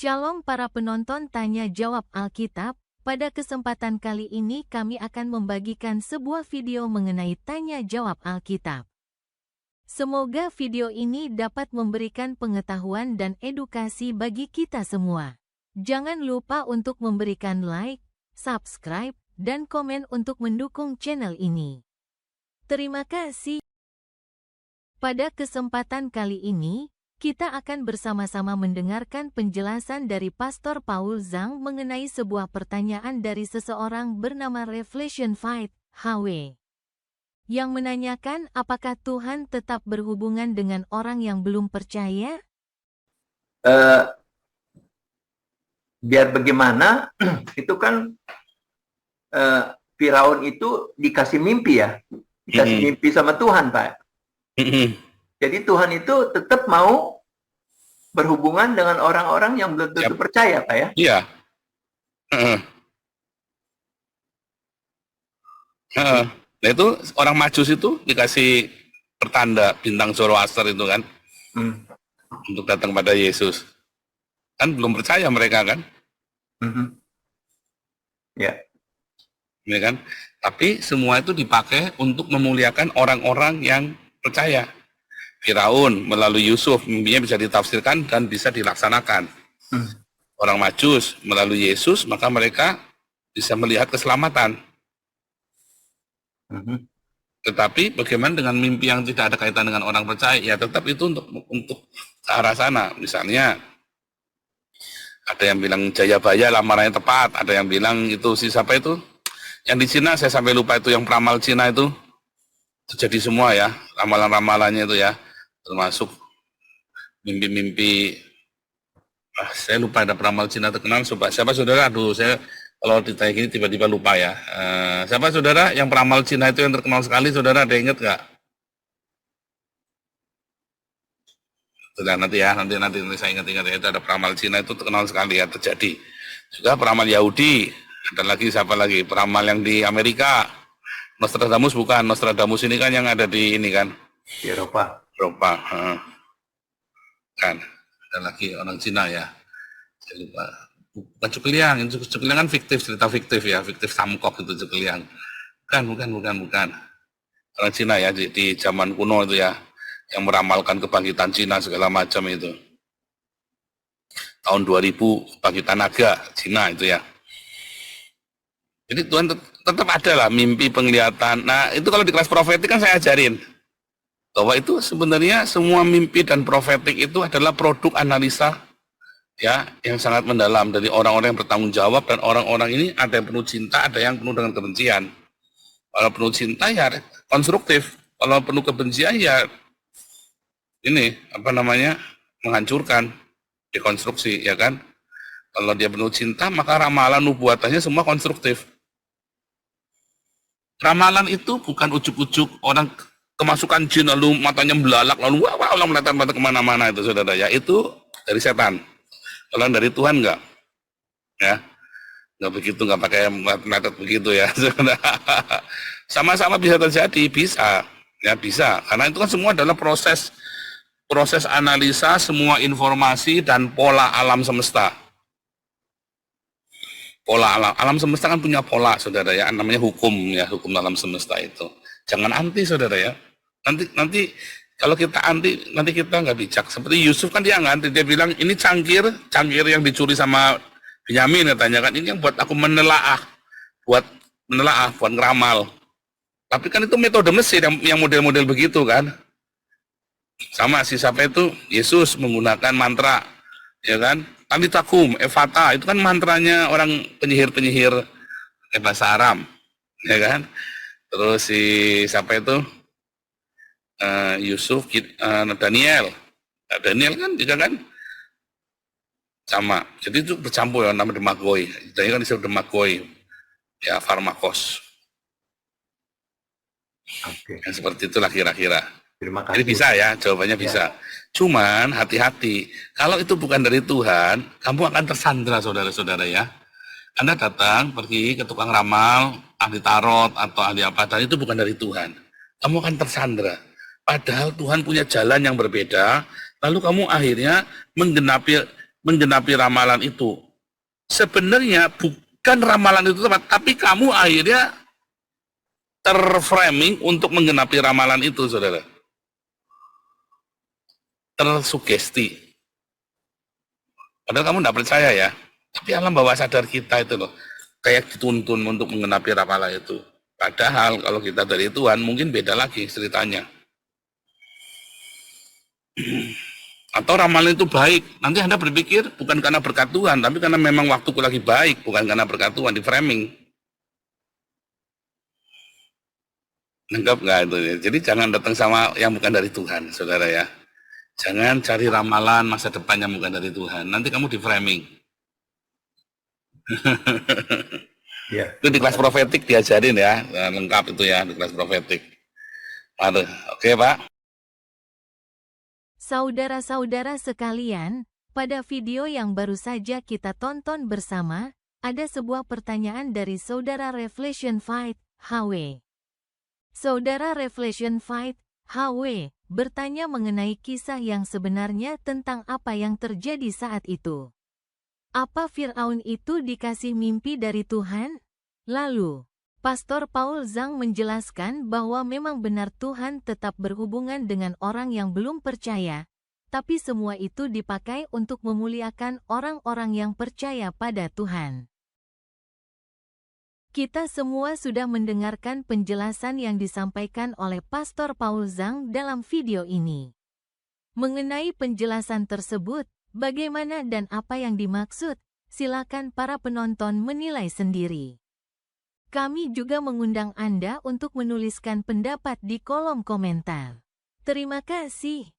Shalom para penonton tanya jawab Alkitab. Pada kesempatan kali ini kami akan membagikan sebuah video mengenai tanya jawab Alkitab. Semoga video ini dapat memberikan pengetahuan dan edukasi bagi kita semua. Jangan lupa untuk memberikan like, subscribe, dan komen untuk mendukung channel ini. Terima kasih. Pada kesempatan kali ini, kita akan bersama-sama mendengarkan penjelasan dari Pastor Paul Zhang mengenai sebuah pertanyaan dari seseorang bernama Revelation Fight, HW. Yang menanyakan apakah Tuhan tetap berhubungan dengan orang yang belum percaya? Biar bagaimana, itu kan Firaun itu dikasih mimpi ya. Dikasih mimpi sama Tuhan, Pak. Jadi Tuhan itu tetap mau berhubungan dengan orang-orang yang belum tentu percaya, Pak ya? Iya. Nah itu orang Majus itu dikasih pertanda bintang Zoroaster itu kan, untuk datang pada Yesus. Kan belum percaya mereka kan? Ya. Ya kan? Tapi semua itu dipakai untuk memuliakan orang-orang yang percaya. Firaun melalui Yusuf mimpinya bisa ditafsirkan dan bisa dilaksanakan. Orang Majus melalui Yesus maka mereka bisa melihat keselamatan. Tetapi bagaimana dengan mimpi yang tidak ada kaitan dengan orang percaya? Ya tetap itu untuk ke arah sana. Misalnya ada yang bilang Jayabaya lamarannya tepat, ada yang bilang itu siapa itu? Yang di Cina saya sampai lupa itu yang peramal Cina itu jadi semua ya, ramalan-ramalannya itu ya. Termasuk mimpi-mimpi, saya lupa ada peramal Cina terkenal, siapa saudara? Aduh, saya kalau ditanya gini tiba-tiba lupa ya. Siapa saudara yang peramal Cina itu yang terkenal sekali, saudara ada ingat nggak? Sudah nanti saya ingat-ingat ya, itu ada peramal Cina itu terkenal sekali ya, terjadi. Juga peramal Yahudi, ada lagi siapa lagi? Peramal yang di Amerika, Nostradamus bukan, Nostradamus ini kan yang ada di ini kan? Di Eropa. Kan ada lagi orang Cina ya, saya lupa, bukan Cukliang, Cukliang kan fiktif, cerita fiktif ya, fiktif Samkok itu Cukliang, bukan orang Cina ya di zaman kuno itu ya, yang meramalkan kebangkitan Cina segala macam itu tahun 2000 kebangkitan naga Cina itu ya. Jadi Tuhan tetap ada lah mimpi penglihatan. Nah itu kalau di kelas profetik kan saya ajarin bahwa itu sebenarnya semua mimpi dan profetik itu adalah produk analisa ya yang sangat mendalam dari orang-orang yang bertanggung jawab, dan orang-orang ini ada yang penuh cinta, ada yang penuh dengan kebencian. Kalau penuh cinta ya konstruktif, kalau penuh kebencian ya ini menghancurkan, dekonstruksi ya kan. Kalau dia penuh cinta maka ramalan nubuatannya semua konstruktif. Ramalan itu bukan ujuk-ujuk orang kemasukan jin lalu matanya belalak lalu wah melihat mata kemana-mana itu saudara ya, itu dari setan. Kalau dari Tuhan enggak ya, enggak begitu, enggak pakai metode begitu ya. Sama-sama bisa terjadi, bisa karena itu kan semua adalah proses analisa semua informasi dan pola alam semesta. Pola alam semesta kan punya pola saudara ya, namanya hukum ya, hukum alam semesta itu. Jangan anti saudara ya. Nanti kalau kita anti nanti kita nggak bijak. Seperti Yusuf kan dia nggak anti, dia bilang ini cangkir yang dicuri sama Benyamin katanya kan, ini yang buat aku menelaah, buat ngeramal. Tapi kan itu metode Mesir yang model-model begitu kan. Sama si siapa itu Yesus menggunakan mantra ya kan. Talitakum, Evata itu kan mantranya orang penyihir bahasa Aram ya kan. Terus si siapa itu Yusuf, Daniel kan juga kan sama. Jadi itu bercampur ya, nama Demagoi. Daniel kan disebut Demagoi ya, Farmakos. Oke. Yang seperti itulah kira-kira. Terima kasih. Jadi bisa ya, jawabannya bisa. Cuman hati-hati, kalau itu bukan dari Tuhan, kamu akan tersandra saudara-saudara ya. Anda datang, pergi ke tukang ramal, ahli tarot, atau ahli apa, dan itu bukan dari Tuhan. Kamu akan tersandra. Padahal Tuhan punya jalan yang berbeda, lalu kamu akhirnya menggenapi menggenapi ramalan itu. Sebenarnya bukan ramalan itu tepat, tapi kamu akhirnya terframing untuk menggenapi ramalan itu, saudara. Tersugesti. Padahal kamu tidak percaya ya, tapi alam bawah sadar kita itu loh, kayak dituntun untuk menggenapi ramalan itu. Padahal kalau kita dari Tuhan mungkin beda lagi ceritanya. Atau ramalan itu baik, nanti Anda berpikir bukan karena berkat Tuhan, tapi karena memang waktuku lagi baik, bukan karena berkat Tuhan, di framing. Nangkap nggak itu ya? Jadi jangan datang sama yang bukan dari Tuhan, saudara ya. Jangan cari ramalan masa depan yang bukan dari Tuhan, nanti kamu di framing. Ya. Itu di kelas profetik diajarin ya, lengkap itu ya, di kelas profetik. Aduh, oke Pak. Saudara-saudara sekalian, pada video yang baru saja kita tonton bersama, ada sebuah pertanyaan dari Saudara Reflection Fight, HW. Saudara Reflection Fight, HW, bertanya mengenai kisah yang sebenarnya tentang apa yang terjadi saat itu. Apa Firaun itu dikasih mimpi dari Tuhan? Lalu, Pastor Paul Zhang menjelaskan bahwa memang benar Tuhan tetap berhubungan dengan orang yang belum percaya, tapi semua itu dipakai untuk memuliakan orang-orang yang percaya pada Tuhan. Kita semua sudah mendengarkan penjelasan yang disampaikan oleh Pastor Paul Zhang dalam video ini. Mengenai penjelasan tersebut, bagaimana dan apa yang dimaksud, silakan para penonton menilai sendiri. Kami juga mengundang Anda untuk menuliskan pendapat di kolom komentar. Terima kasih.